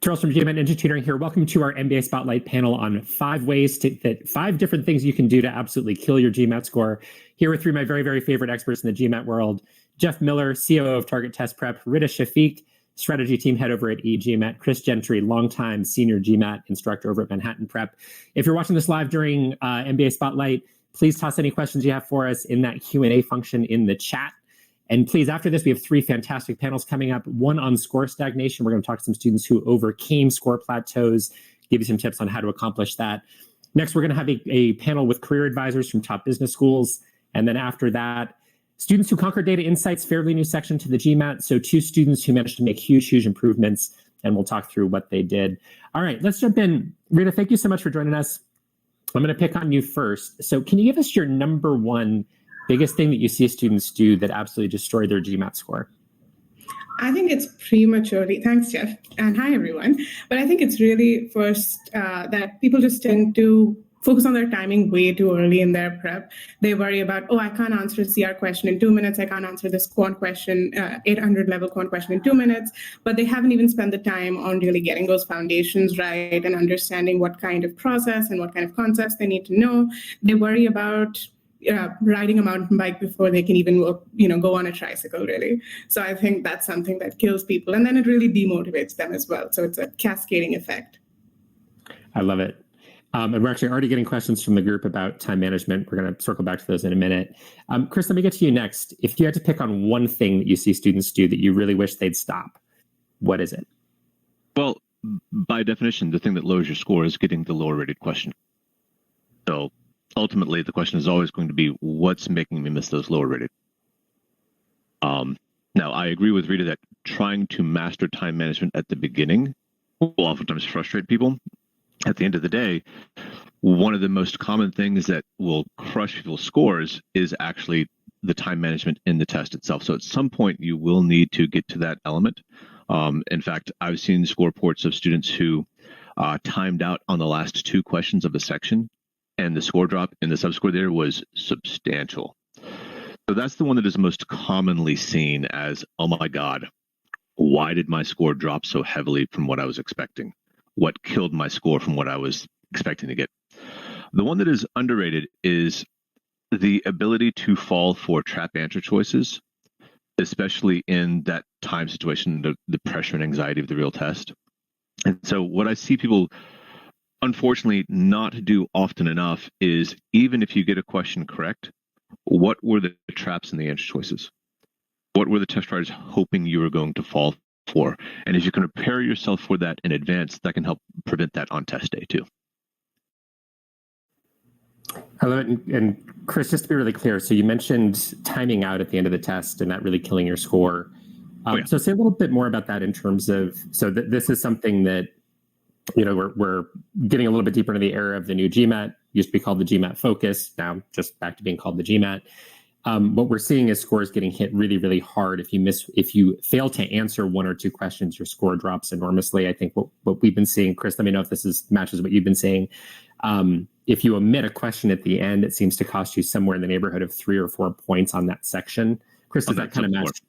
Charles from GMAT Ninja Tutoring here. Welcome to our MBA Spotlight panel on 5 different things you can do to absolutely kill your GMAT score. Here with 3 of my very, very favorite experts in the GMAT world: Jeff Miller, COO of Target Test Prep; Rita Shafiq, strategy team head over at eGMAT; Chris Gentry, longtime senior GMAT instructor over at Manhattan Prep. If you're watching this live during MBA Spotlight, please toss any questions you have for us in that Q&A function in the chat. And please, after this, we have 3 fantastic panels coming up. One on score stagnation. We're going to talk to some students who overcame score plateaus, give you some tips on how to accomplish that. Next, we're going to have a panel with career advisors from top business schools. And then after that, students who conquered data insights, fairly new section to the GMAT. So 2 students who managed to make huge improvements, and we'll talk through what they did. All right, let's jump in. Rita, thank you so much for joining us. I'm going to pick on you first. So can you give us your number 1 biggest thing that you see students do that absolutely destroy their GMAT score? I think it's prematurely. Thanks, Jeff. And hi, everyone. But I think it's really first that people just tend to focus on their timing way too early in their prep. They worry about, I can't answer a CR question in 2 minutes. I can't answer this quant question, 800 level quant question in 2 minutes. But they haven't even spent the time on really getting those foundations right and understanding what kind of process and what kind of concepts they need to know. They worry about riding a mountain bike before they can even go on a tricycle, really. So I think that's something that kills people. And then it really demotivates them as well. So it's a cascading effect. I love it. And we're actually already getting questions from the group about time management. We're going to circle back to those in a minute. Chris, let me get to you next. If you had to pick on one thing that you see students do that you really wish they'd stop, what is it? Well, by definition, the thing that lowers your score is getting the lower rated question. So ultimately, the question is always going to be, what's making me miss those lower rated? Now, I agree with Rita that trying to master time management at the beginning will oftentimes frustrate people. At the end of the day, one of the most common things that will crush people's scores is actually the time management in the test itself. So at some point, you will need to get to that element. In fact, I've seen score reports of students who timed out on the last 2 questions of a section, and the score drop in the subscore there was substantial. So that's the one that is most commonly seen as, oh my God, why did my score drop so heavily from what I was expecting? What killed my score from what I was expecting to get? The one that is underrated is the ability to fall for trap answer choices, especially in that time situation, the pressure and anxiety of the real test. And so what I see people unfortunately not do often enough is, even if you get a question correct, what were the traps and the answer choices? What were the test writers hoping you were going to fall for? And if you can prepare yourself for that in advance, that can help prevent that on test day too. I love it. And Chris, just to be really clear, so you mentioned timing out at the end of the test and that really killing your score. So say a little bit more about that in terms of, this is something that we're getting a little bit deeper into the era of the new GMAT. Used to be called the GMAT Focus, now just back to being called the GMAT. What we're seeing is scores getting hit really hard. If you fail to answer 1 or 2 questions, your score drops enormously. I think what we've been seeing, Chris, let me know if this matches what you've been seeing. If you omit a question at the end, it seems to cost you somewhere in the neighborhood of 3 or 4 points on that section. Chris, does that kind of match?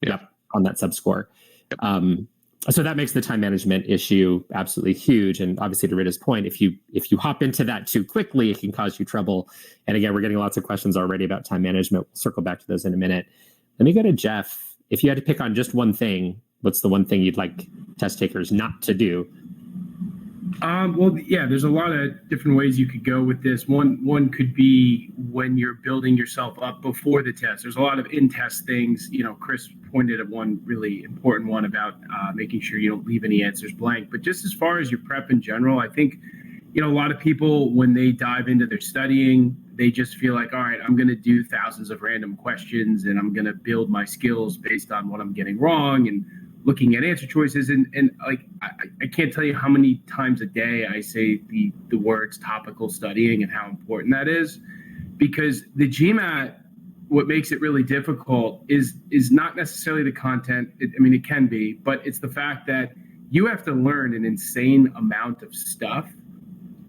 Yep, on that subscore. Yep. So that makes the time management issue absolutely huge. And obviously, to Rita's point, if you hop into that too quickly, it can cause you trouble. And again, we're getting lots of questions already about time management. We'll circle back to those in a minute. Let me go to Jeff. If you had to pick on just one thing, what's the one thing you'd like test takers not to do? There's a lot of different ways you could go with this. One could be when you're building yourself up before the test. There's a lot of in-test things. Chris pointed at one really important one about making sure you don't leave any answers blank. But just as far as your prep in general, I think, a lot of people, when they dive into their studying, they just feel like, all right, I'm going to do thousands of random questions and I'm going to build my skills based on what I'm getting wrong and looking at answer choices. And I can't tell you how many times a day I say the words topical studying and how important that is, because the GMAT, what makes it really difficult is not necessarily the content. It can be, but it's the fact that you have to learn an insane amount of stuff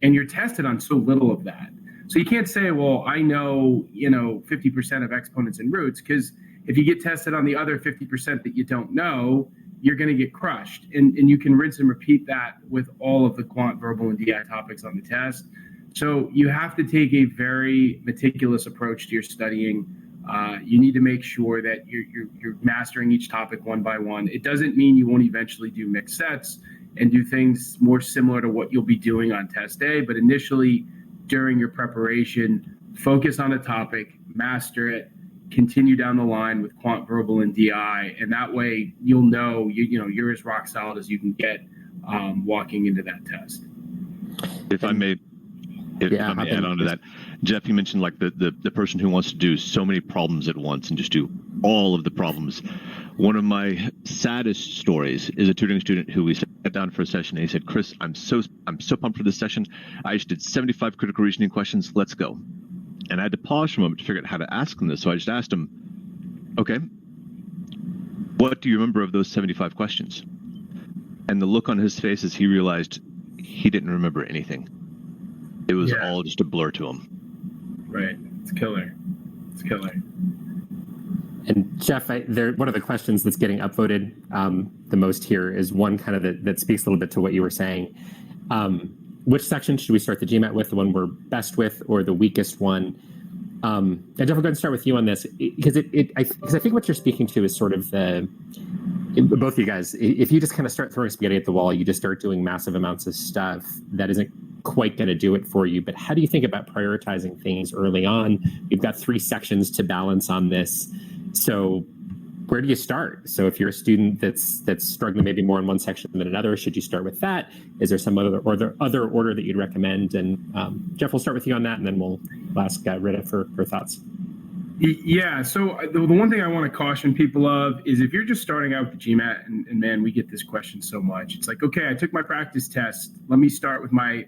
and you're tested on so little of that. So you can't say, well, I know, 50% of exponents and roots, because if you get tested on the other 50% that you don't know, you're going to get crushed. And you can rinse and repeat that with all of the quant, verbal, and DI topics on the test. So you have to take a very meticulous approach to your studying. You need to make sure that you're mastering each topic one by one. It doesn't mean you won't eventually do mixed sets and do things more similar to what you'll be doing on test day. But initially, during your preparation, focus on a topic, master it, continue down the line with quant, verbal, and DI. And that way you'll know, you're as rock solid as you can get walking into that test. If I may add on to that, Jeff, you mentioned like the person who wants to do so many problems at once and just do all of the problems. One of my saddest stories is a tutoring student who we sat down for a session and he said, "Chris, I'm so pumped for this session. I just did 75 critical reasoning questions. Let's go." And I had to pause for a moment to figure out how to ask him this. So I just asked him, "Okay, what do you remember of those 75 questions?" And the look on his face as he realized he didn't remember anything. It was all just a blur to him. Right. It's killer. It's killer. And Jeff, one of the questions that's getting upvoted the most here is one kind of that speaks a little bit to what you were saying. Which section should we start the GMAT with, the one we're best with or the weakest one? And Jeff, we'll go ahead and start with you on this, because I think what you're speaking to is sort of both of you guys, if you just kind of start throwing spaghetti at the wall, you just start doing massive amounts of stuff, that isn't quite going to do it for you. But how do you think about prioritizing things early on? We've got 3 sections to balance on this. So where do you start? So if you're a student that's struggling maybe more in one section than another, should you start with that? Is there some other order that you'd recommend? And Jeff, we'll start with you on that, and then we'll ask Rita for her thoughts. Yeah, so the one thing I want to caution people of is if you're just starting out with the GMAT, and man, we get this question so much. It's like, okay, I took my practice test. Let me start with my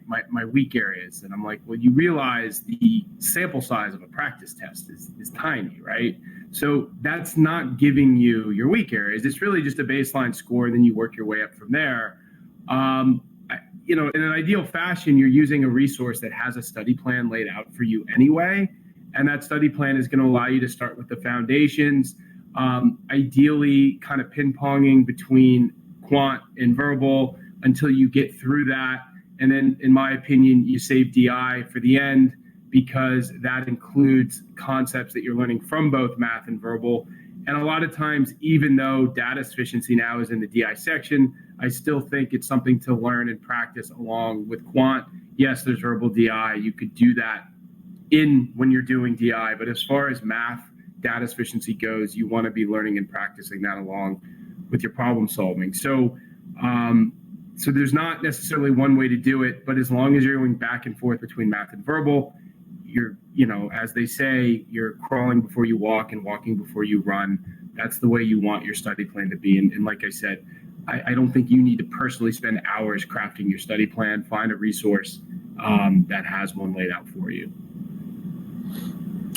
weak areas. And I'm like, well, you realize the sample size of a practice test is tiny, right? So that's not giving you your weak areas. It's really just a baseline score, and then you work your way up from there. In an ideal fashion, you're using a resource that has a study plan laid out for you anyway. And that study plan is going to allow you to start with the foundations, ideally kind of ping-ponging between quant and verbal until you get through that. And then, in my opinion, you save DI for the end, because that includes concepts that you're learning from both math and verbal. And a lot of times, even though data sufficiency now is in the DI section, I still think it's something to learn and practice along with quant. Yes, there's verbal DI. You could do that when you're doing DI, but as far as math data sufficiency goes, you want to be learning and practicing that along with your problem solving. So there's not necessarily one way to do it, but as long as you're going back and forth between math and verbal, you're, as they say, you're crawling before you walk and walking before you run. That's the way you want your study plan to be. And like I said, I don't think you need to personally spend hours crafting your study plan. Find a resource that has one laid out for you.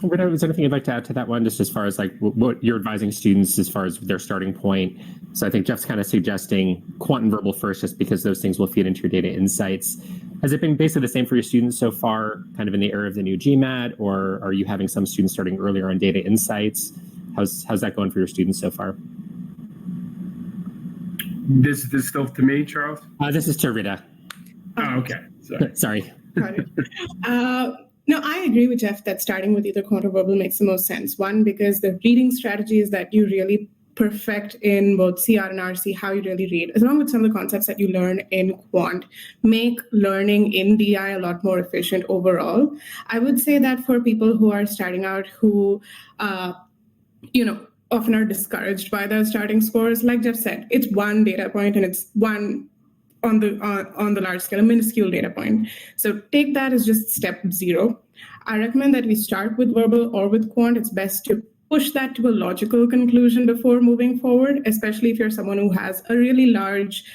Rita, is there anything you'd like to add to that one, just as far as like what you're advising students as far as their starting point? So I think Jeff's kind of suggesting quant and verbal first, just because those things will feed into your data insights. Has it been basically the same for your students so far, kind of in the era of the new GMAT, or are you having some students starting earlier on data insights? How's that going for your students so far? This is still to me, Charles? This is to Rita. Oh, okay. Sorry. No, I agree with Jeff that starting with either quant or verbal makes the most sense. One, because the reading strategies that you really perfect in both CR and RC, how you really read, along with some of the concepts that you learn in quant, make learning in DI a lot more efficient overall. I would say that for people who are starting out, who, often are discouraged by their starting scores, like Jeff said, it's one data point and it's one on the large scale, a minuscule data point. So take that as just step 0. I recommend that we start with verbal or with quant. It's best to push that to a logical conclusion before moving forward, especially if you're someone who has a really large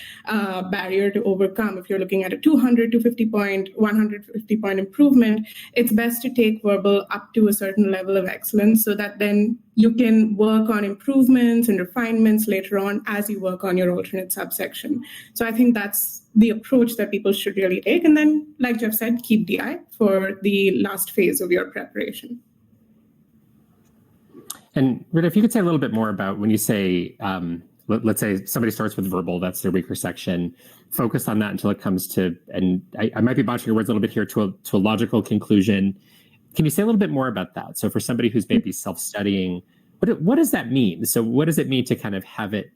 barrier to overcome. If you're looking at a 200, 250 point, 150 point improvement, it's best to take verbal up to a certain level of excellence so that then you can work on improvements and refinements later on as you work on your alternate subsection. So I think that's the approach that people should really take. And then, like Jeff said, keep DI for the last phase of your preparation. And Rita, if you could say a little bit more about when you say let's say somebody starts with verbal, that's their weaker section, focus on that until it comes to, and I might be botching your words a little bit here, to a logical conclusion. Can you say a little bit more about that? So for somebody who's maybe self-studying, what does that mean? So what does it mean to kind of have it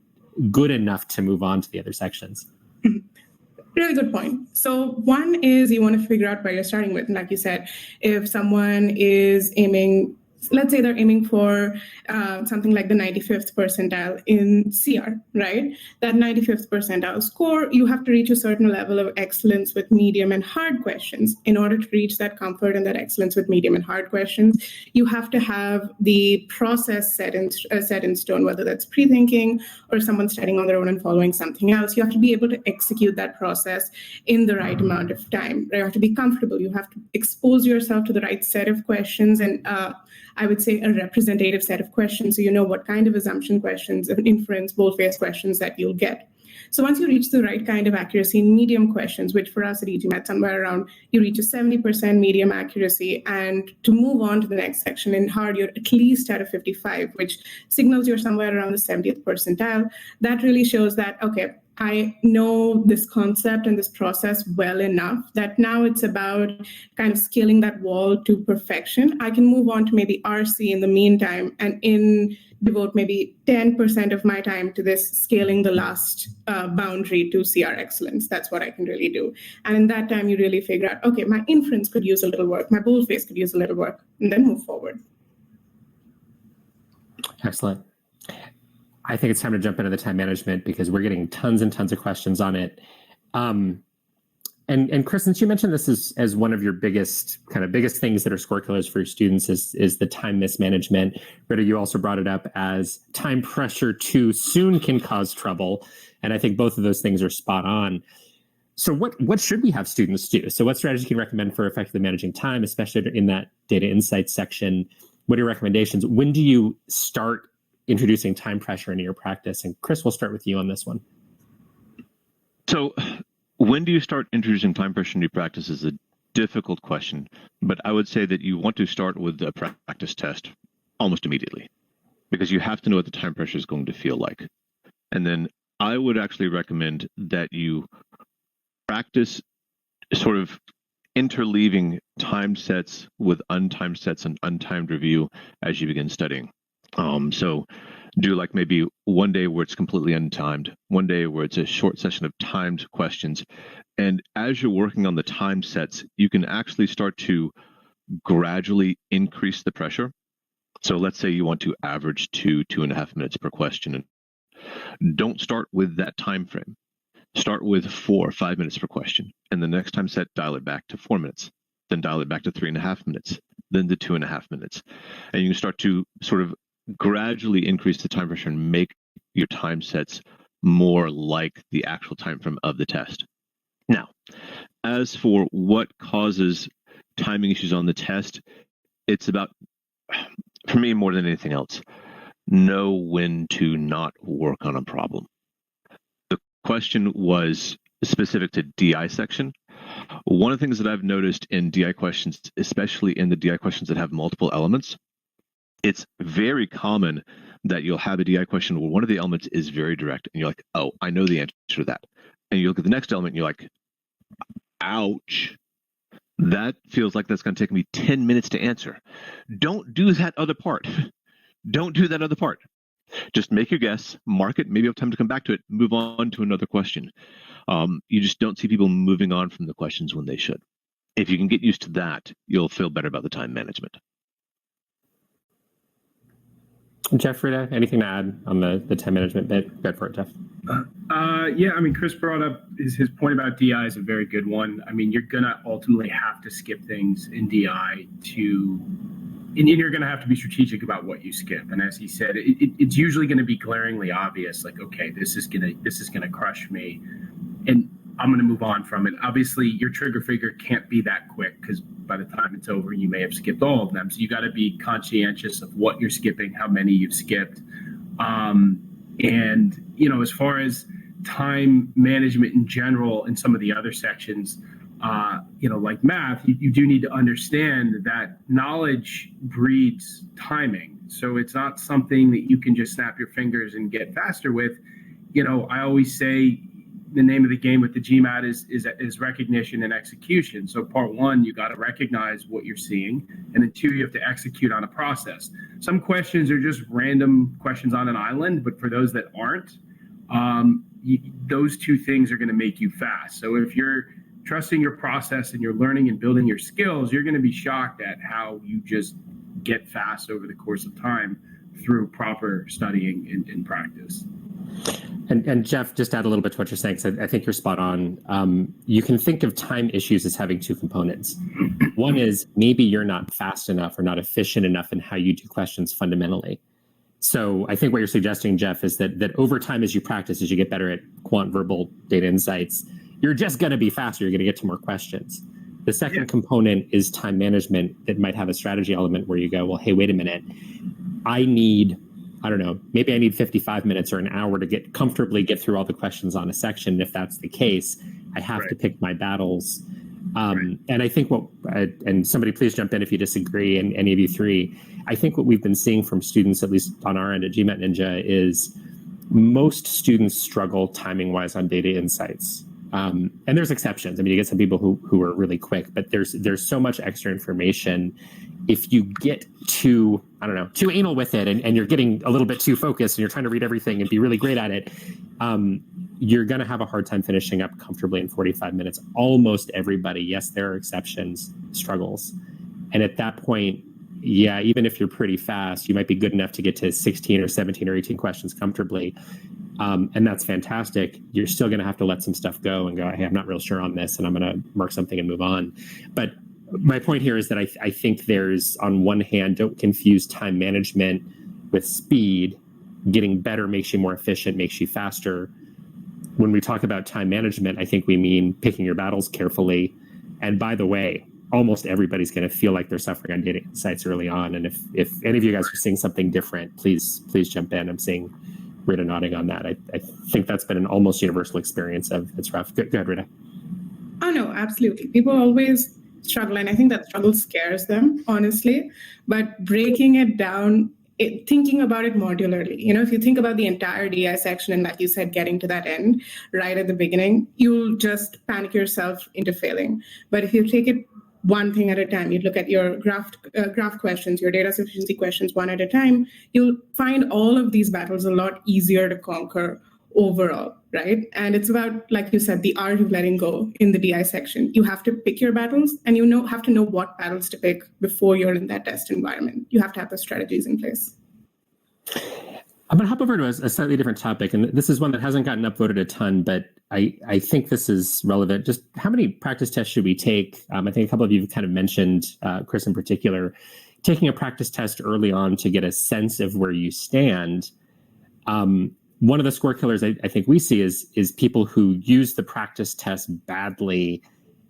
good enough to move on to the other sections? Really good point. So one is you want to figure out where you're starting with. Like you said, if someone is aiming, let's say they're aiming for something like the 95th percentile in CR, right? That 95th percentile score, you have to reach a certain level of excellence with medium and hard questions. In order to reach that comfort and that excellence with medium and hard questions, you have to have the process set in stone, whether that's pre-thinking or someone studying on their own and following something else. You have to be able to execute that process in the right amount of time. You have to be comfortable. You have to expose yourself to the right set of questions and I would say a representative set of questions, so you know what kind of assumption questions, inference, bold-faced questions that you'll get. So once you reach the right kind of accuracy in medium questions, which for us at GMAT, somewhere around, you reach a 70% medium accuracy, and to move on to the next section in hard, you're at least at a 55, which signals you're somewhere around the 70th percentile. That really shows that, okay, I know this concept and this process well enough that now it's about kind of scaling that wall to perfection. I can move on to maybe RC in the meantime and devote maybe 10% of my time to this scaling the last boundary to CR excellence. That's what I can really do. And in that time, you really figure out, okay, my inference could use a little work, my boldface could use a little work, and then move forward. Excellent. I think it's time to jump into the time management because we're getting tons and tons of questions on it. And Chris, since you mentioned this as one of your biggest things that are score killers for your students is the time mismanagement. Rita, you also brought it up as time pressure too soon can cause trouble. And I think both of those things are spot on. So what should we have students do? So what strategy can you recommend for effectively managing time, especially in that data insights section? What are your recommendations? When do you start introducing time pressure into your practice? And Chris, we'll start with you on this one. So when do you start introducing time pressure into your practice is a difficult question, but I would say that you want to start with a practice test almost immediately because you have to know what the time pressure is going to feel like. And then I would actually recommend that you practice sort of interleaving time sets with untimed sets and untimed review as you begin studying. So do like maybe one day where it's completely untimed, one day where it's a short session of timed questions. And as you're working on the time sets, you can actually start to gradually increase the pressure. So let's say you want to average 2.5 minutes per question. And don't start with that time frame. Start with 4 or 5 minutes per question. And the next time set, dial it back to 4 minutes. Then dial it back to 3.5 minutes. Then to 2.5 minutes. And you can start to sort of gradually increase the time pressure and make your time sets more like the actual time frame of the test. Now, as for what causes timing issues on the test, it's about, for me more than anything else, know when to not work on a problem. The question was specific to DI section. One of the things that I've noticed in DI questions, especially in the DI questions that have multiple elements, it's very common that you'll have a DI question where one of the elements is very direct and you're like, oh, I know the answer to that. And you look at the next element and you're like, ouch, that feels like that's going to take me 10 minutes to answer. Don't do that other part. Don't do that other part. Just make your guess, mark it, maybe you have time to come back to it, move on to another question. You just don't see people moving on from the questions when they should. If you can get used to that, you'll feel better about the time management. Jeff, Rita, anything to add on the time management bit? Go for it, Jeff. Yeah, I mean, Chris brought up his point about DI is a very good one. I mean, you're going to ultimately have to skip things in DI and you're going to have to be strategic about what you skip. And as he said, it's usually going to be glaringly obvious, like, okay, this is going to crush me, and I'm going to move on from it. Obviously, your trigger figure can't be that quick because by the time it's over, you may have skipped all of them. So you got to be conscientious of what you're skipping, how many you've skipped. And, as far as time management in general in some of the other sections, like math, you do need to understand that knowledge breeds timing. So it's not something that you can just snap your fingers and get faster with. I always say the name of the game with the GMAT is recognition and execution. So part one, you got to recognize what you're seeing, and then two, you have to execute on a process. Some questions are just random questions on an island, but for those that aren't, those two things are going to make you fast. So if you're trusting your process and you're learning and building your skills, you're going to be shocked at how you just get fast over the course of time through proper studying and practice. And Jeff, just add a little bit to what you're saying, because I think you're spot on. You can think of time issues as having two components. One is maybe you're not fast enough or not efficient enough in how you do questions fundamentally. So I think what you're suggesting, Jeff, is that over time, as you practice, as you get better at quant verbal data insights, you're just going to be faster. You're going to get to more questions. The second component is time management that might have a strategy element where you go, well, hey, wait a minute. Maybe I need 55 minutes or an hour to get through all the questions on a section. If that's the case, I have to pick my battles. And I think and somebody please jump in if you disagree, and any of you three, I think what we've been seeing from students, at least on our end at GMAT Ninja, is most students struggle timing wise on data insights. And there's exceptions. I mean, you get some people who are really quick, but there's so much extra information. If you get too anal with it and you're getting a little bit too focused and you're trying to read everything and be really great at it, you're going to have a hard time finishing up comfortably in 45 minutes. Almost everybody, yes, there are exceptions, struggles. And at that point, yeah, even if you're pretty fast, you might be good enough to get to 16 or 17 or 18 questions comfortably. And that's fantastic. You're still going to have to let some stuff go and go, hey, I'm not real sure on this, and I'm going to mark something and move on. But my point here is that I think there's, on one hand, don't confuse time management with speed. Getting better makes you more efficient, makes you faster. When we talk about time management, I think we mean picking your battles carefully. And by the way, almost everybody's going to feel like they're suffering on data insights early on. And if any of you guys are seeing something different, please jump in. I'm seeing Rita nodding on that. I think that's been an almost universal experience of it's rough. Go ahead, Rita. Oh, no, absolutely. People always struggle, and I think that struggle scares them, honestly. But breaking it down, thinking about it modularly. If you think about the entire DI section and, like you said, getting to that end right at the beginning, you'll just panic yourself into failing. But if you take it one thing at a time, you look at your graph questions, your data sufficiency questions one at a time, you'll find all of these battles a lot easier to conquer overall, right? And it's about, like you said, the art of letting go in the DI section. You have to pick your battles, and have to know what battles to pick before you're in that test environment. You have to have the strategies in place. I'm going to hop over to a slightly different topic, and this is one that hasn't gotten upvoted a ton, but I think this is relevant. Just how many practice tests should we take? I think a couple of you kind of mentioned, Chris in particular, taking a practice test early on to get a sense of where you stand. One of the score killers I think we see is people who use the practice test badly.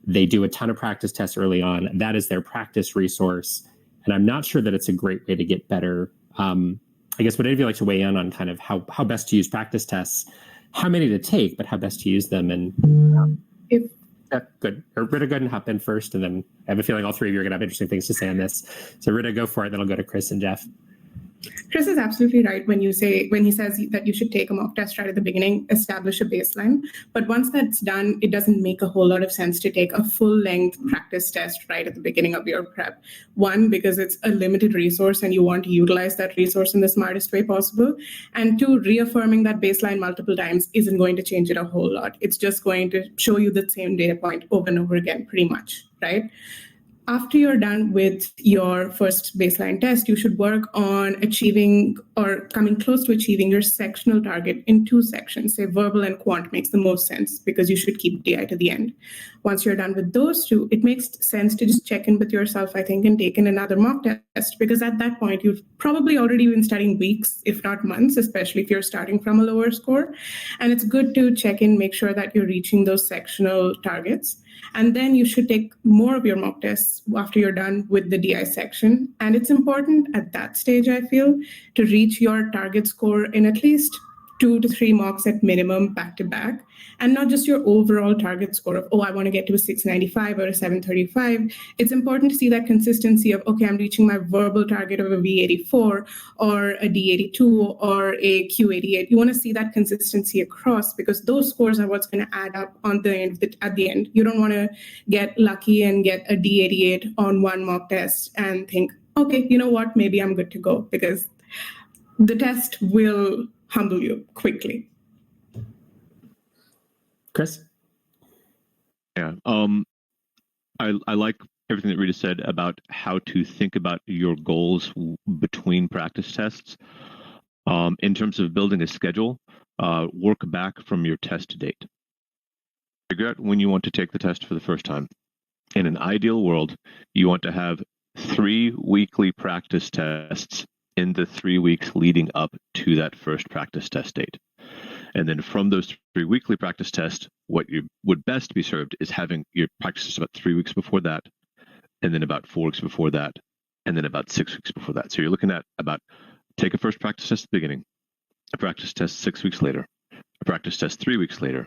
They do a ton of practice tests early on. That is their practice resource. And I'm not sure that it's a great way to get better. I guess would any of you like to weigh in on kind of how best to use practice tests, how many to take, but how best to use them? And good. Rita, go ahead and hop in first, and then I have a feeling all three of you are going to have interesting things to say on this. So Rita, go for it. Then I'll go to Chris and Jeff. Chris is absolutely right when he says that you should take a mock test right at the beginning, establish a baseline. But once that's done, it doesn't make a whole lot of sense to take a full-length practice test right at the beginning of your prep. One, because it's a limited resource and you want to utilize that resource in the smartest way possible. And two, reaffirming that baseline multiple times isn't going to change it a whole lot. It's just going to show you the same data point over and over again, pretty much, right? After you're done with your first baseline test, you should work on achieving or coming close to achieving your sectional target in two sections. Say verbal and quant makes the most sense because you should keep DI to the end. Once you're done with those two, it makes sense to just check in with yourself, I think, and take in another mock test, because at that point, you've probably already been studying weeks, if not months, especially if you're starting from a lower score. And it's good to check in, make sure that you're reaching those sectional targets. And then you should take more of your mock tests after you're done with the DI section. And it's important at that stage, I feel, to reach your target score in at least 2 to 3 mocks at minimum back to back, and not just your overall target score of, oh, I want to get to a 695 or a 735. It's important to see that consistency of, okay, I'm reaching my verbal target of a V84 or a D82 or a Q88. You want to see that consistency across, because those scores are what's going to add up on the end. At the end, you don't want to get lucky and get a D88 on one mock test and think, okay, you know what, maybe I'm good to go, because the test will humble you quickly. Chris? Yeah. I like everything that Rita said about how to think about your goals between practice tests. In terms of building a schedule, work back from your test date. Figure out when you want to take the test for the first time. In an ideal world, you want to have 3 weekly practice tests in the 3 weeks leading up to that first practice test date. And then from those 3 weekly practice tests, what you would best be served is having your practice test about 3 weeks before that, and then about 4 weeks before that, and then about 6 weeks before that. So you're looking at about take a first practice test at the beginning, a practice test 6 weeks later, a practice test 3 weeks later,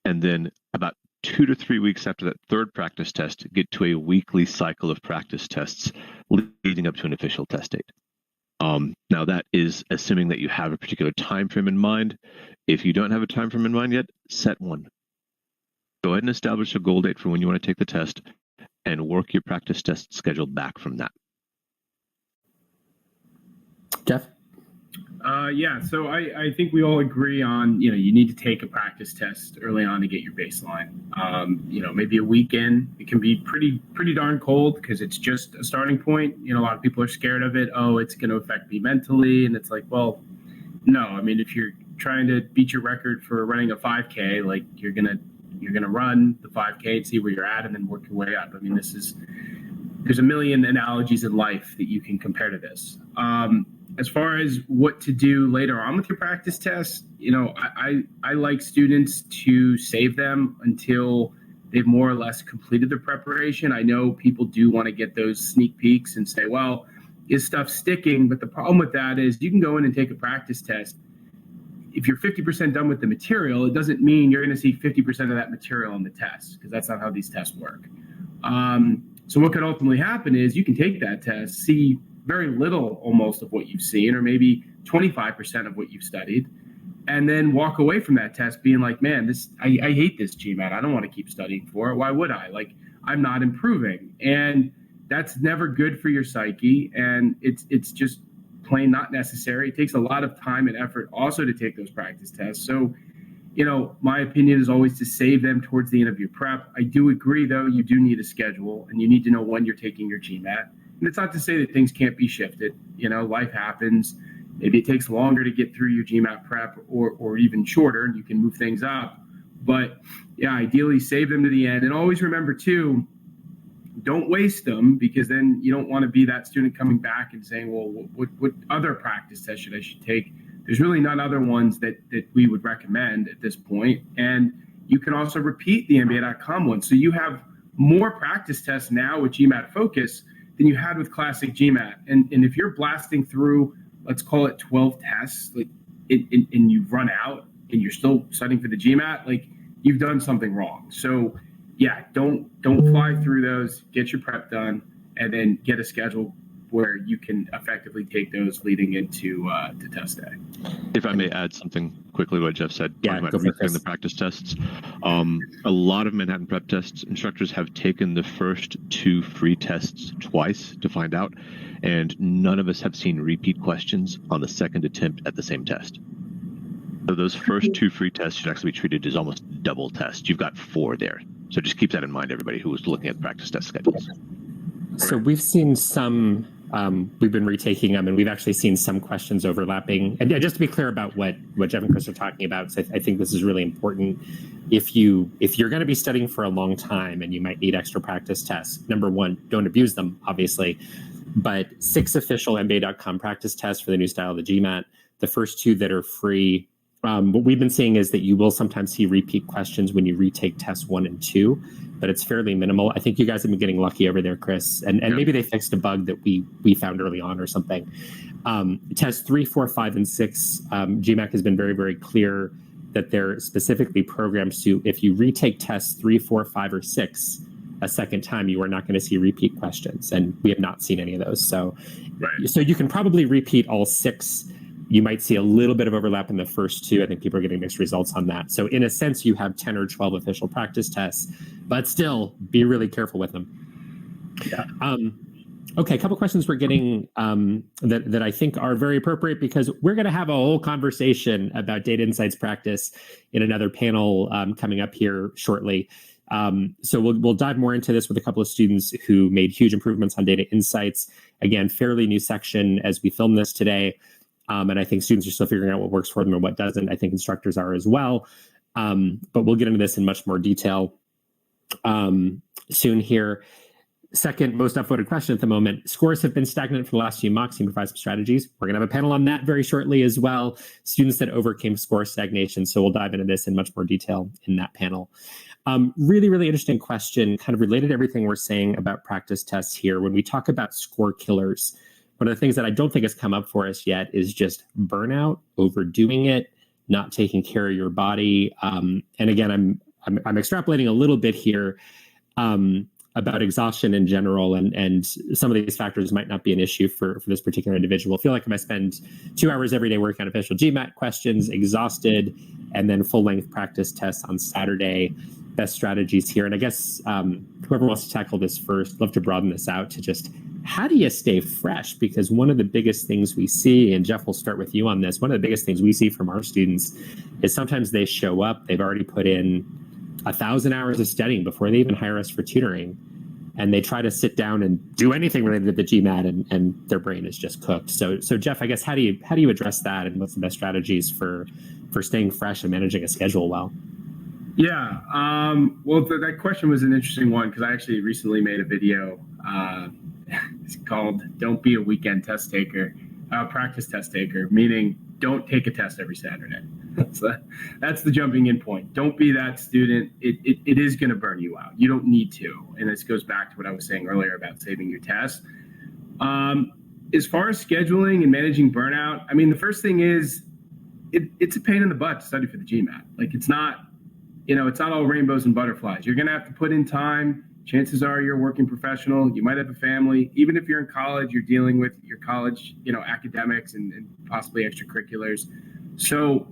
and then about 2 to 3 weeks after that third practice test, get to a weekly cycle of practice tests leading up to an official test date. Now that is assuming that you have a particular time frame in mind. If you don't have a time frame in mind yet, set one. Go ahead and establish a goal date for when you want to take the test and work your practice test schedule back from that. Jeff? Yeah, so I think we all agree on, you need to take a practice test early on to get your baseline. Maybe a weekend, it can be pretty darn cold because it's just a starting point. A lot of people are scared of it. Oh, it's going to affect me mentally. And it's like, well, no, I mean, if you're trying to beat your record for running a 5K, like you're going to run the 5K and see where you're at and then work your way up. I mean, there's a million analogies in life that you can compare to this. As far as what to do later on with your practice tests, I like students to save them until they've more or less completed their preparation. I know people do want to get those sneak peeks and say, well, is stuff sticking? But the problem with that is you can go in and take a practice test. If you're 50% done with the material, it doesn't mean you're going to see 50% of that material on the test, because that's not how these tests work. So what could ultimately happen is you can take that test, see very little almost of what you've seen, or maybe 25% of what you've studied, and then walk away from that test being like, man, I hate this GMAT. I don't want to keep studying for it. Why would I? Like, I'm not improving. And that's never good for your psyche. And it's just plain not necessary. It takes a lot of time and effort also to take those practice tests. So, my opinion is always to save them towards the end of your prep. I do agree, though, you do need a schedule and you need to know when you're taking your GMAT. And it's not to say that things can't be shifted. Life happens. Maybe it takes longer to get through your GMAT prep or even shorter, and you can move things up. But yeah, ideally save them to the end. And always remember too, don't waste them, because then you don't want to be that student coming back and saying, well, what other practice test should I take? There's really none other ones that we would recommend at this point. And you can also repeat the MBA.com one. So you have more practice tests now with GMAT Focus than you had with Classic GMAT. And if you're blasting through, let's call it 12 tests, and you've run out and you're still studying for the GMAT, like you've done something wrong. So yeah, don't fly through those, get your prep done, and then get a schedule where you can effectively take those leading into to test day. If I may add something quickly to what Jeff said, yeah, about rethinking the practice tests. A lot of Manhattan Prep Tests instructors have taken the first 2 free tests twice to find out, and none of us have seen repeat questions on the second attempt at the same test. So those first 2 free tests should actually be treated as almost double tests. You've got 4 there. So just keep that in mind, everybody who is looking at practice test schedules. So we've seen some, we've been retaking them, and we've actually seen some questions overlapping. And just to be clear about what Jeff and Chris are talking about, so I think this is really important. If you're going to be studying for a long time and you might need extra practice tests, number one, don't abuse them, obviously. But 6 official MBA.com practice tests for the new style of the GMAT. The first 2 that are free What we've been seeing is that you will sometimes see repeat questions when you retake tests 1 and 2, but it's fairly minimal. I think you guys have been getting lucky over there, Chris, and maybe they fixed a bug that we found early on or something. Tests 3, 4, 5, and 6, GMAT has been very, very clear that they're specifically programmed to, if you retake tests 3, 4, 5, or 6 a second time, you are not going to see repeat questions, and we have not seen any of those. So you can probably repeat all 6. You might see a little bit of overlap in the first 2. I think people are getting mixed results on that. So in a sense, you have 10 or 12 official practice tests, but still be really careful with them. Yeah. Okay, a couple questions we're getting that I think are very appropriate, because we're going to have a whole conversation about data insights practice in another panel coming up here shortly. So we'll dive more into this with a couple of students who made huge improvements on data insights. Again, fairly new section as we film this today. And I think students are still figuring out what works for them and what doesn't. I think instructors are as well. But we'll get into this in much more detail soon here. Second most upvoted question at the moment. Scores have been stagnant for the last few mocks. Can you provide some strategies? We're going to have a panel on that very shortly as well. Students that overcame score stagnation. So we'll dive into this in much more detail in that panel. Really, really interesting question, kind of related to everything we're saying about practice tests here. When we talk about score killers, one of the things that I don't think has come up for us yet is just burnout, overdoing it, not taking care of your body. And again, I'm extrapolating a little bit here about exhaustion in general, and some of these factors might not be an issue for this particular individual. I feel like if I spend 2 hours every day working on official GMAT questions, exhausted, and then full-length practice tests on Saturday, best strategies here. And I guess whoever wants to tackle this first, I'd love to broaden this out to just how do you stay fresh? Because one of the biggest things we see, and Jeff, we'll start with you on this, one of the biggest things we see from our students is sometimes they show up, they've already put in 1,000 hours of studying before they even hire us for tutoring, and they try to sit down and do anything related to the GMAT, and their brain is just cooked. So Jeff, I guess how do you address that, and what's the best strategies for staying fresh and managing a schedule well? Yeah, well, that question was an interesting one, because I actually recently made a video. It's called "Don't Be a Weekend Test Taker," practice test taker, meaning don't take a test every Saturday. So that's the jumping in point. Don't be that student. It is going to burn you out. You don't need to. And this goes back to what I was saying earlier about saving your tests. As far as scheduling and managing burnout, I mean, the first thing is it's a pain in the butt to study for the GMAT. Like, it's not all rainbows and butterflies. You're going to have to put in time. Chances are you're a working professional. You might have a family. Even if you're in college, you're dealing with your college, academics and possibly extracurriculars. So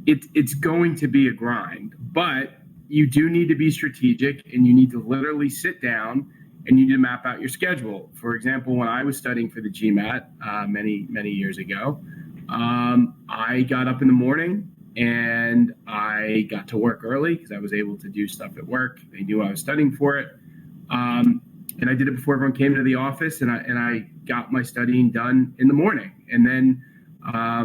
it's going to be a grind, but you do need to be strategic, and you need to literally sit down and you need to map out your schedule. For example, when I was studying for the GMAT many, many years ago, I got up in the morning and I got to work early because I was able to do stuff at work. They knew I was studying for it. And I did it before everyone came to the office, and I got my studying done in the morning. And then, I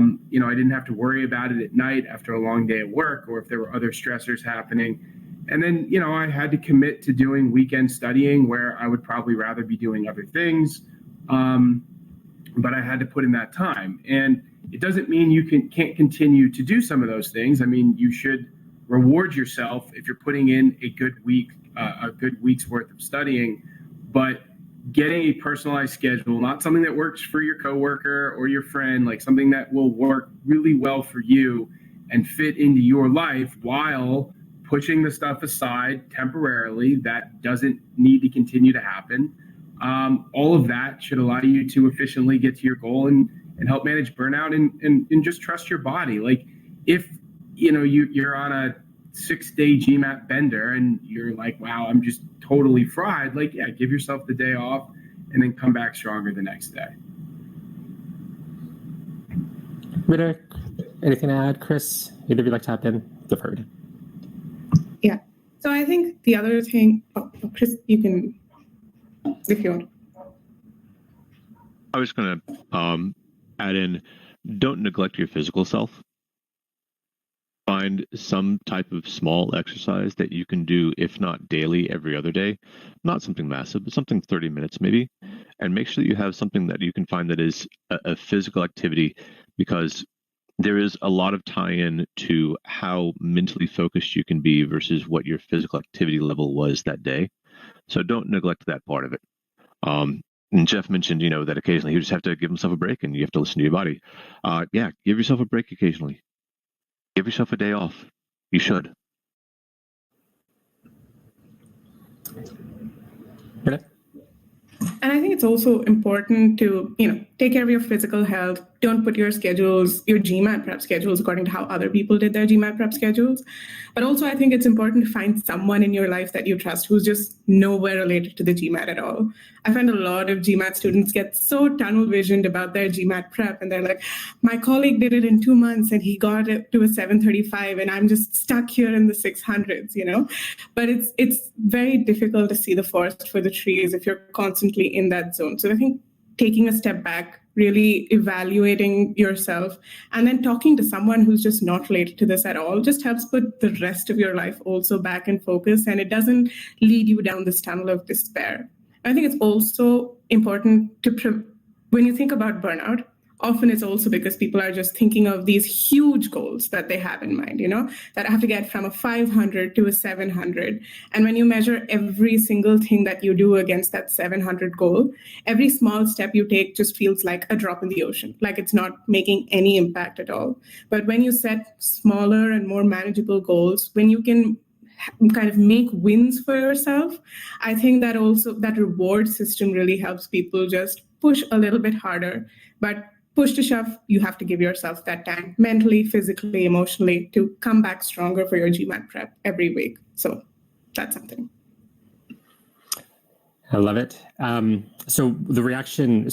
didn't have to worry about it at night after a long day at work, or if there were other stressors happening. And then, I had to commit to doing weekend studying where I would probably rather be doing other things. But I had to put in that time. And it doesn't mean you can't continue to do some of those things. I mean, you should reward yourself if you're putting in a good week's worth of studying, but getting a personalized schedule, not something that works for your coworker or your friend, like something that will work really well for you and fit into your life while pushing the stuff aside temporarily that doesn't need to continue to happen. All of that should allow you to efficiently get to your goal and help manage burnout and just trust your body. Like, if you're on a 6-day GMAT bender and you're like, wow, I'm just totally fried, like, yeah, give yourself the day off and then come back stronger the next day. Rita, anything to add? Chris, either of you like to tap in? Go for it. Yeah. So I think the other thing, Chris, you can, if you want. I was going to add in, don't neglect your physical self. Find some type of small exercise that you can do, if not daily, every other day. Not something massive, but something 30 minutes maybe. And make sure that you have something that you can find that is a physical activity, because there is a lot of tie-in to how mentally focused you can be versus what your physical activity level was that day. So don't neglect that part of it. And Jeff mentioned, that occasionally you just have to give himself a break and you have to listen to your body. Yeah, give yourself a break occasionally. Give yourself a day off. You should. And I think it's also important to, take care of your physical health. Don't put your GMAT prep schedules according to how other people did their GMAT prep schedules. But also I think it's important to find someone in your life that you trust who's just nowhere related to the GMAT at all. I find a lot of GMAT students get so tunnel visioned about their GMAT prep and they're like, my colleague did it in 2 months and he got it to a 735 and I'm just stuck here in the 600s, But it's very difficult to see the forest for the trees if you're constantly in that zone. So I think taking a step back, really evaluating yourself, and then talking to someone who's just not related to this at all just helps put the rest of your life also back in focus, and it doesn't lead you down this tunnel of despair. I think it's also important when you think about burnout, often it's also because people are just thinking of these huge goals that they have in mind, that I have to get from a 500 to a 700. And when you measure every single thing that you do against that 700 goal, every small step you take just feels like a drop in the ocean, like it's not making any impact at all. But when you set smaller and more manageable goals, when you can kind of make wins for yourself, I think that also that reward system really helps people just push a little bit harder. But push to shove, you have to give yourself that time mentally, physically, emotionally to come back stronger for your GMAT prep every week. So that's something. I love it. So the reaction,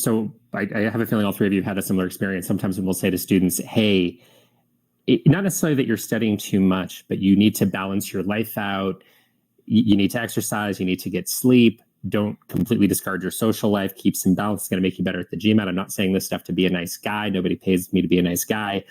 I have a feeling all three of you have had a similar experience. Sometimes we'll say to students, hey, not necessarily that you're studying too much, but you need to balance your life out. You need to exercise, you need to get sleep. Don't completely discard your social life. Keep some balance. It's going to make you better at the GMAT. I'm not saying this stuff to be a nice guy. Nobody pays me to be a nice guy.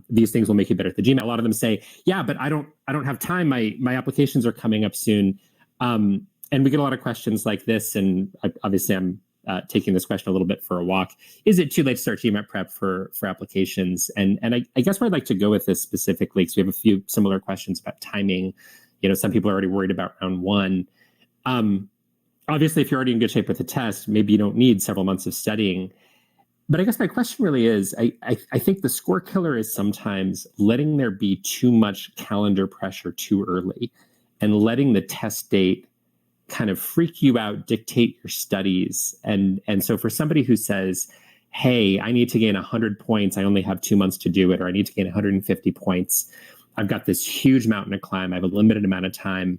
These things will make you better at the GMAT. A lot of them say, yeah, but I don't have time. My applications are coming up soon. And we get a lot of questions like this. And obviously I'm taking this question a little bit for a walk. Is it too late to start GMAT prep for applications? And I guess where I'd like to go with this specifically, because we have a few similar questions about timing. Some people are already worried about round one. Obviously, if you're already in good shape with the test, maybe you don't need several months of studying. But I guess my question really is, I think the score killer is sometimes letting there be too much calendar pressure too early and letting the test date kind of freak you out, dictate your studies. And so for somebody who says, hey, I need to gain 100 points, I only have 2 months to do it, or I need to gain 150 points, I've got this huge mountain to climb, I have a limited amount of time.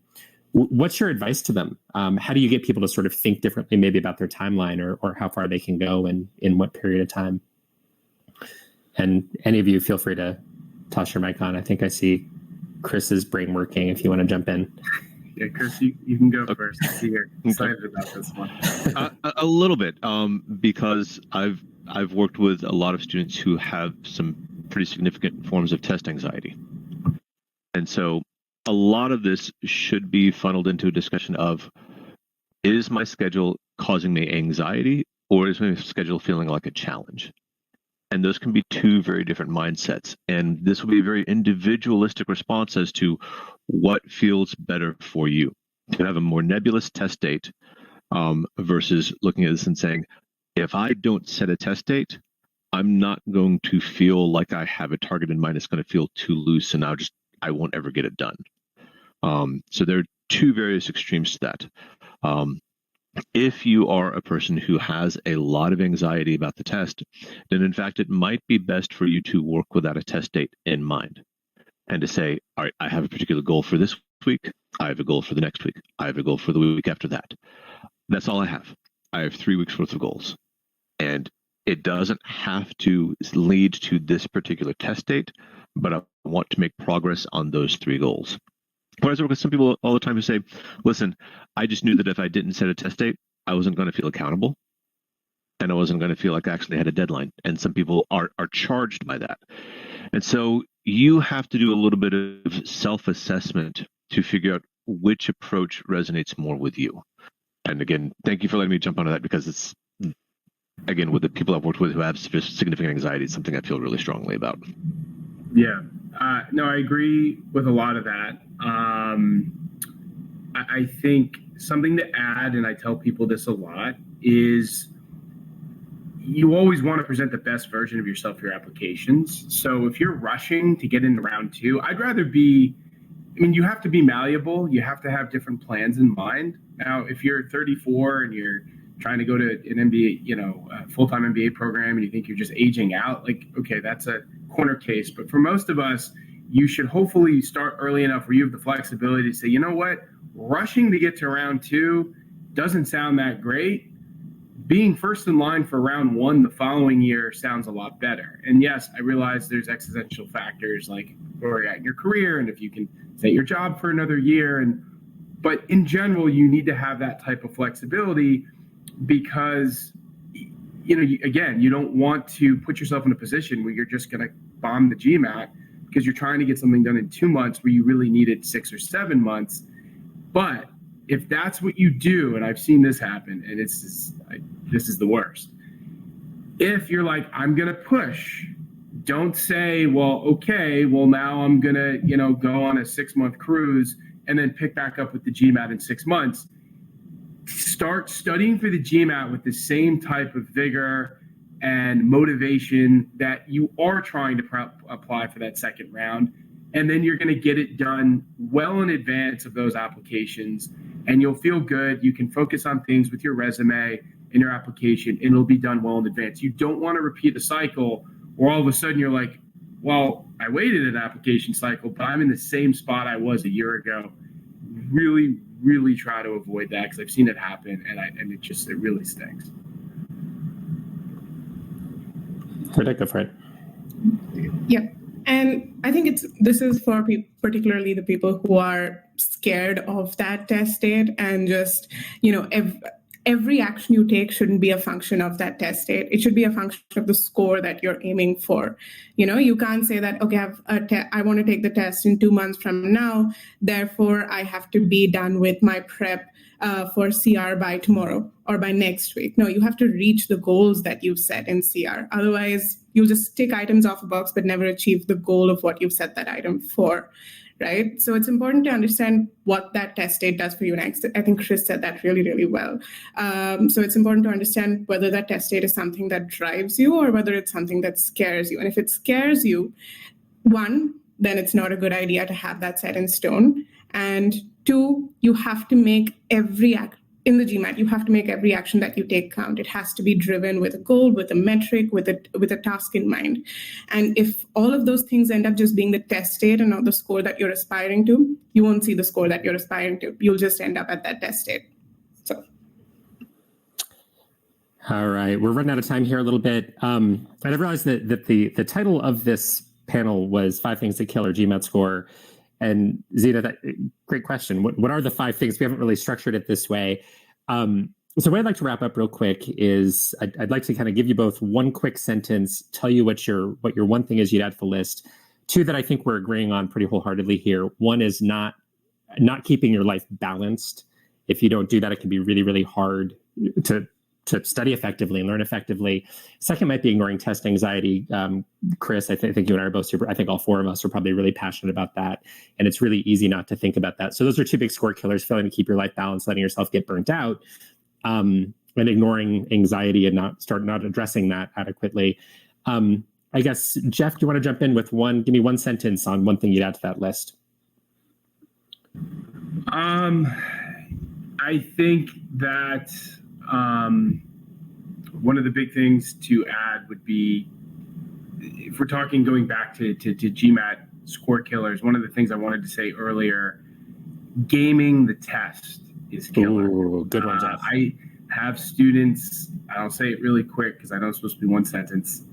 What's your advice to them? How do you get people to sort of think differently maybe about their timeline or how far they can go and in what period of time? And any of you feel free to toss your mic on. I think I see Chris's brain working if you want to jump in. Yeah, Chris, you can go first. You're excited about this one. A little bit, because I've worked with a lot of students who have some pretty significant forms of test anxiety. And so a lot of this should be funneled into a discussion of, is my schedule causing me anxiety or is my schedule feeling like a challenge? And those can be two very different mindsets. And this will be a very individualistic response as to what feels better for you. You can have a more nebulous test date versus looking at this and saying, if I don't set a test date, I'm not going to feel like I have a target in mind. It's going to feel too loose and I won't ever get it done. So there are two various extremes to that. If you are a person who has a lot of anxiety about the test, then in fact, it might be best for you to work without a test date in mind and to say, all right, I have a particular goal for this week. I have a goal for the next week. I have a goal for the week after that. That's all I have. I have 3 weeks worth of goals. And it doesn't have to lead to this particular test date, but I want to make progress on those 3 goals. Whereas I work with some people all the time who say, listen, I just knew that if I didn't set a test date, I wasn't going to feel accountable and I wasn't going to feel like I actually had a deadline. And some people are charged by that. And so you have to do a little bit of self-assessment to figure out which approach resonates more with you. And again, thank you for letting me jump onto that because again, with the people I've worked with who have significant anxiety, it's something I feel really strongly about. Yeah. No, I agree with a lot of that. I think something to add, and I tell people this a lot, is you always want to present the best version of yourself for your applications. So if you're rushing to get into round two, I'd rather be, I mean, you have to be malleable. You have to have different plans in mind. Now, if you're 34 and you're trying to go to an MBA, a full-time MBA program, and you think you're just aging out, like, okay, that's a corner case. But for most of us, you should hopefully start early enough where you have the flexibility to say, you know what, rushing to get to round two doesn't sound that great. Being first in line for round one the following year sounds a lot better. And yes, I realize there's existential factors like where you're at in your career and if you can stay at your job for another year. But in general, you need to have that type of flexibility because, again, you don't want to put yourself in a position where you're just going to bomb the GMAT because you're trying to get something done in 2 months where you really need it 6 or 7 months. But if that's what you do, and I've seen this happen, and this is the worst. If you're like, I'm going to push, don't say, well, okay, well, now I'm going to, go on a 6-month cruise and then pick back up with the GMAT in 6 months. Start studying for the GMAT with the same type of vigor and motivation that you are trying to apply for that second round. And then you're going to get it done well in advance of those applications. And you'll feel good. You can focus on things with your resume and your application, and it'll be done well in advance. You don't want to repeat a cycle where all of a sudden you're like, well, I waited an application cycle, but I'm in the same spot I was a year ago. Really, really try to avoid that because I've seen it happen, and it really stinks. Go for it. Yeah. And I think this is for particularly the people who are scared of that test date and just, every action you take shouldn't be a function of that test date. It should be a function of the score that you're aiming for. You can't say that, okay, I want to take the test in 2 months from now. Therefore, I have to be done with my prep for CR by tomorrow or by next week. No, you have to reach the goals that you've set in CR. Otherwise, you'll just tick items off a box, but never achieve the goal of what you've set that item for. Right? So it's important to understand what that test date does for you next. I think Chris said that really, really well. So it's important to understand whether that test date is something that drives you or whether it's something that scares you. And if it scares you, one, then it's not a good idea to have that set in stone. And two, you have to make in the GMAT, you have to make every action that you take count. It has to be driven with a goal, with a metric, with a task in mind. And if all of those things end up just being the test date and not the score that you're aspiring to, you won't see the score that you're aspiring to. You'll just end up at that test date. So. All right, we're running out of time here a little bit. I realized that the title of this panel was 5 Things That Kill Our GMAT Score. And Zita, great question. What are the 5 things? We haven't really structured it this way. So what I'd like to wrap up real quick is I'd like to kind of give you both one quick sentence, tell you what your one thing is you'd add to the list. 2 that I think we're agreeing on pretty wholeheartedly here. 1 is not keeping your life balanced. If you don't do that, it can be really, really hard to study effectively and learn effectively. 2nd might be ignoring test anxiety. Chris, I think you and I are both I think all 4 of us are probably really passionate about that. And it's really easy not to think about that. So those are 2 big score killers: failing to keep your life balanced, letting yourself get burnt out, and ignoring anxiety and not addressing that adequately. I guess, Jeff, do you want to jump in with give me one sentence on one thing you'd add to that list? I think that one of the big things to add would be, if we're talking going back to GMAT score killers, one of the things I wanted to say earlier, gaming the test is killer. Ooh, good one, Jeff. I have students, I'll say it really quick because I know it's supposed to be one sentence.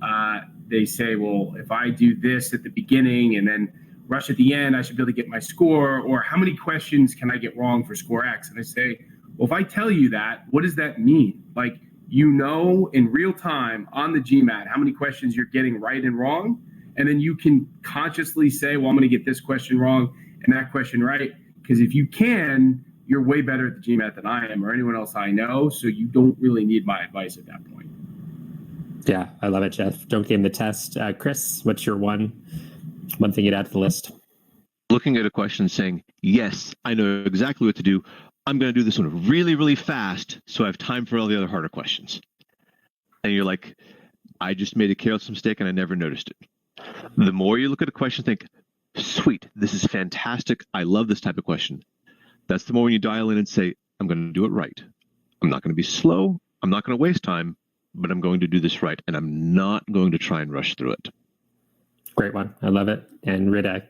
They say, well, if I do this at the beginning and then rush at the end, I should be able to get my score, or how many questions can I get wrong for score X? And I say, well, if I tell you that, what does that mean? Like, in real time on the GMAT, how many questions you're getting right and wrong. And then you can consciously say, well, I'm going to get this question wrong and that question right. Because if you can, you're way better at the GMAT than I am or anyone else I know. So you don't really need my advice at that point. Yeah, I love it, Jeff. Don't game the test. Chris, what's your one thing you'd add to the list? Looking at a question saying, yes, I know exactly what to do. I'm going to do this one really, really fast so I have time for all the other harder questions. And you're like, I just made a careless mistake and I never noticed it. The more you look at a question, think, sweet, this is fantastic. I love this type of question. That's the more when you dial in and say, I'm going to do it right. I'm not going to be slow. I'm not going to waste time, but I'm going to do this right. And I'm not going to try and rush through it. Great one. I love it. And Rita?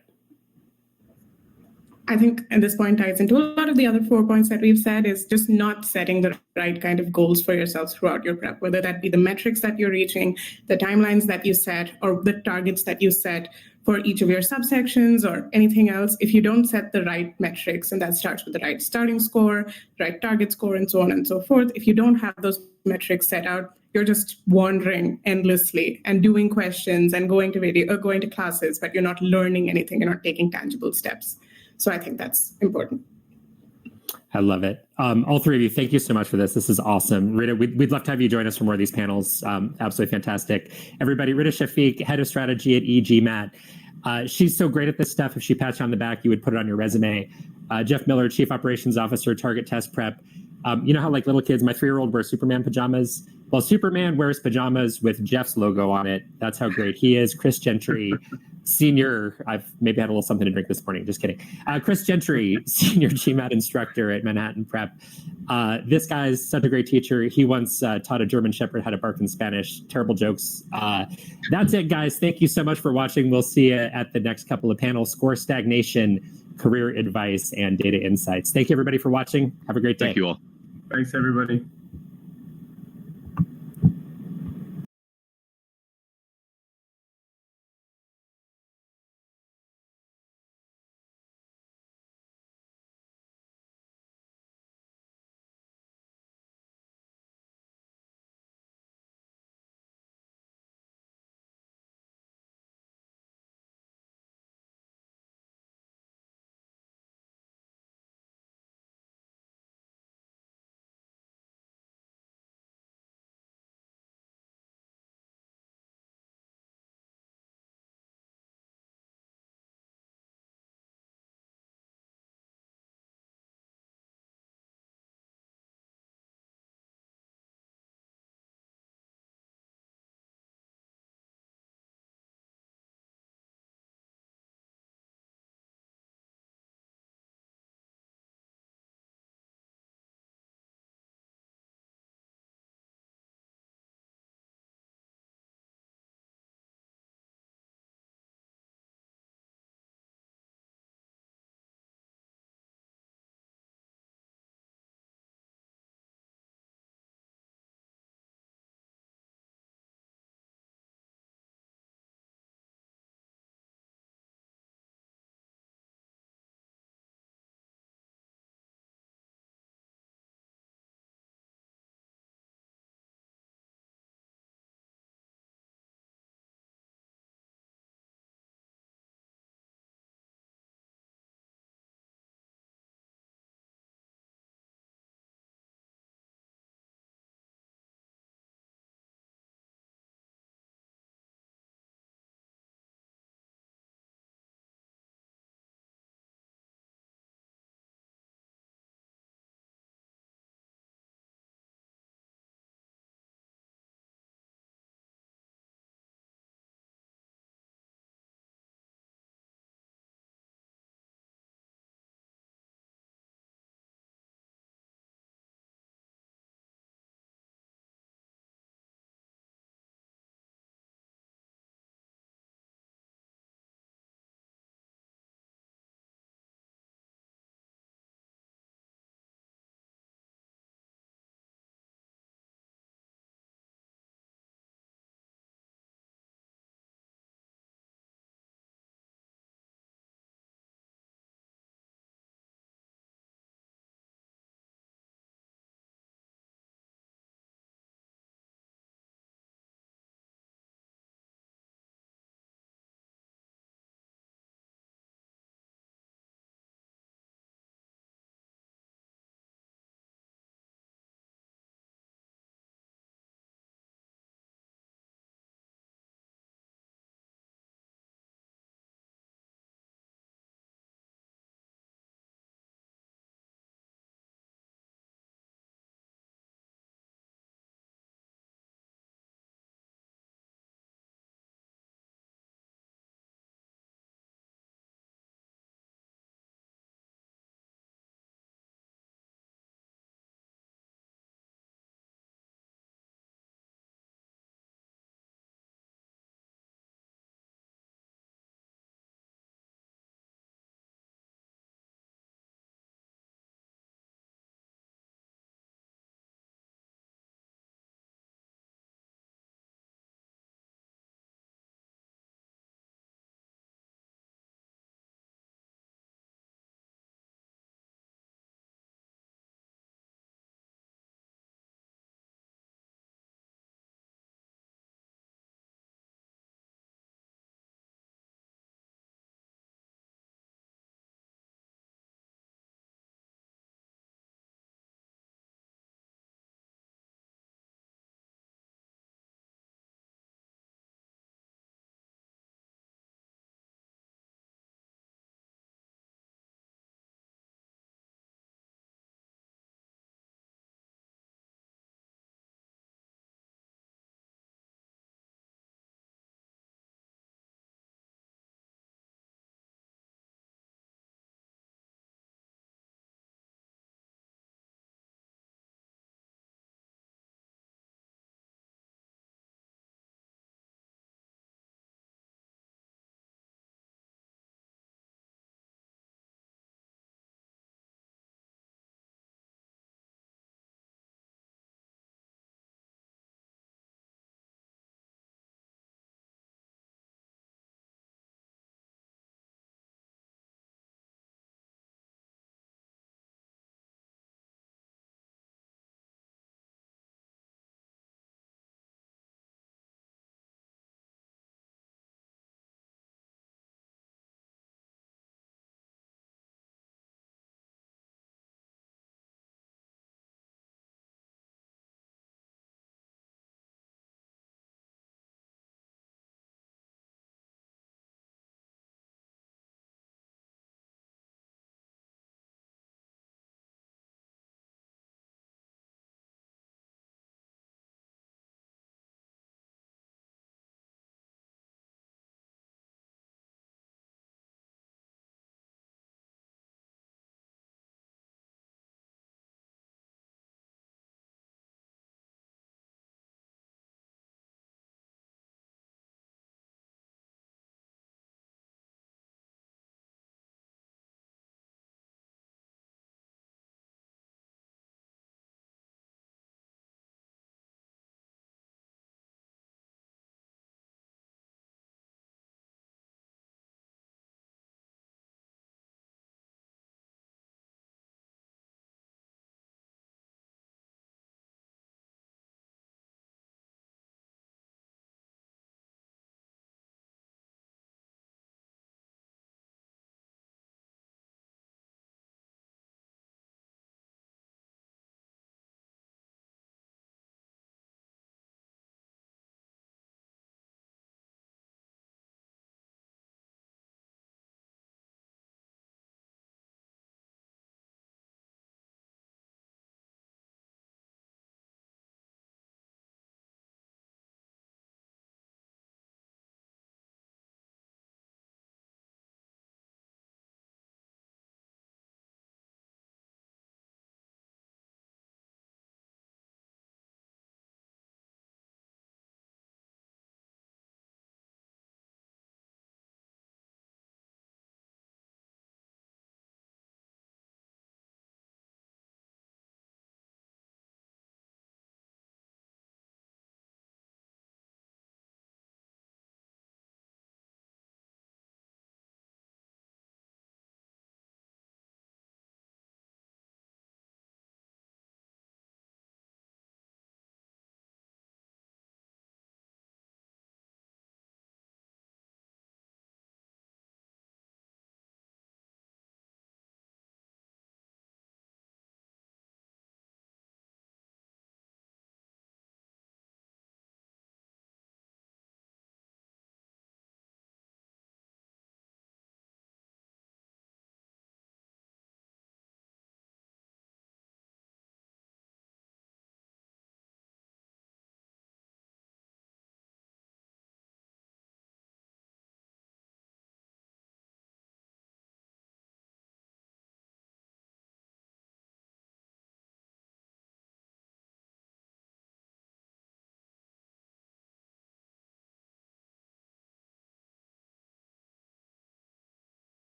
I think at this point ties into a lot of the other 4 points that we've said is just not setting the right kind of goals for yourself throughout your prep, whether that be the metrics that you're reaching, the timelines that you set, or the targets that you set for each of your subsections or anything else. If you don't set the right metrics, and that starts with the right starting score, right target score, and so on and so forth, if you don't have those metrics set out, you're just wandering endlessly and doing questions and going to classes, but you're not learning anything, you're not taking tangible steps. So I think that's important. I love it. All three of you, thank you so much for this. This is awesome. Rita, we'd love to have you join us for more of these panels. Absolutely fantastic. Everybody, Rita Shafiq, Head of Strategy at GMAT. She's so great at this stuff. If she pats you on the back, you would put it on your resume. Jeff Miller, Chief Operations Officer, Target Test Prep. You know how like little kids, my 3-year-old wears Superman pajamas? Well, Superman wears pajamas with Jeff's logo on it. That's how great he is. Chris Gentry, Senior, I've maybe had a little something to drink this morning. Just kidding. Chris Gentry, Senior GMAT Instructor at Manhattan Prep. This guy's such a great teacher. He once taught a German Shepherd how to bark in Spanish. Terrible jokes. That's it, guys. Thank you so much for watching. We'll see you at the next couple of panels. Score stagnation, career advice, and data insights. Thank you, everybody, for watching. Have a great day. Thank you all. Thanks, everybody.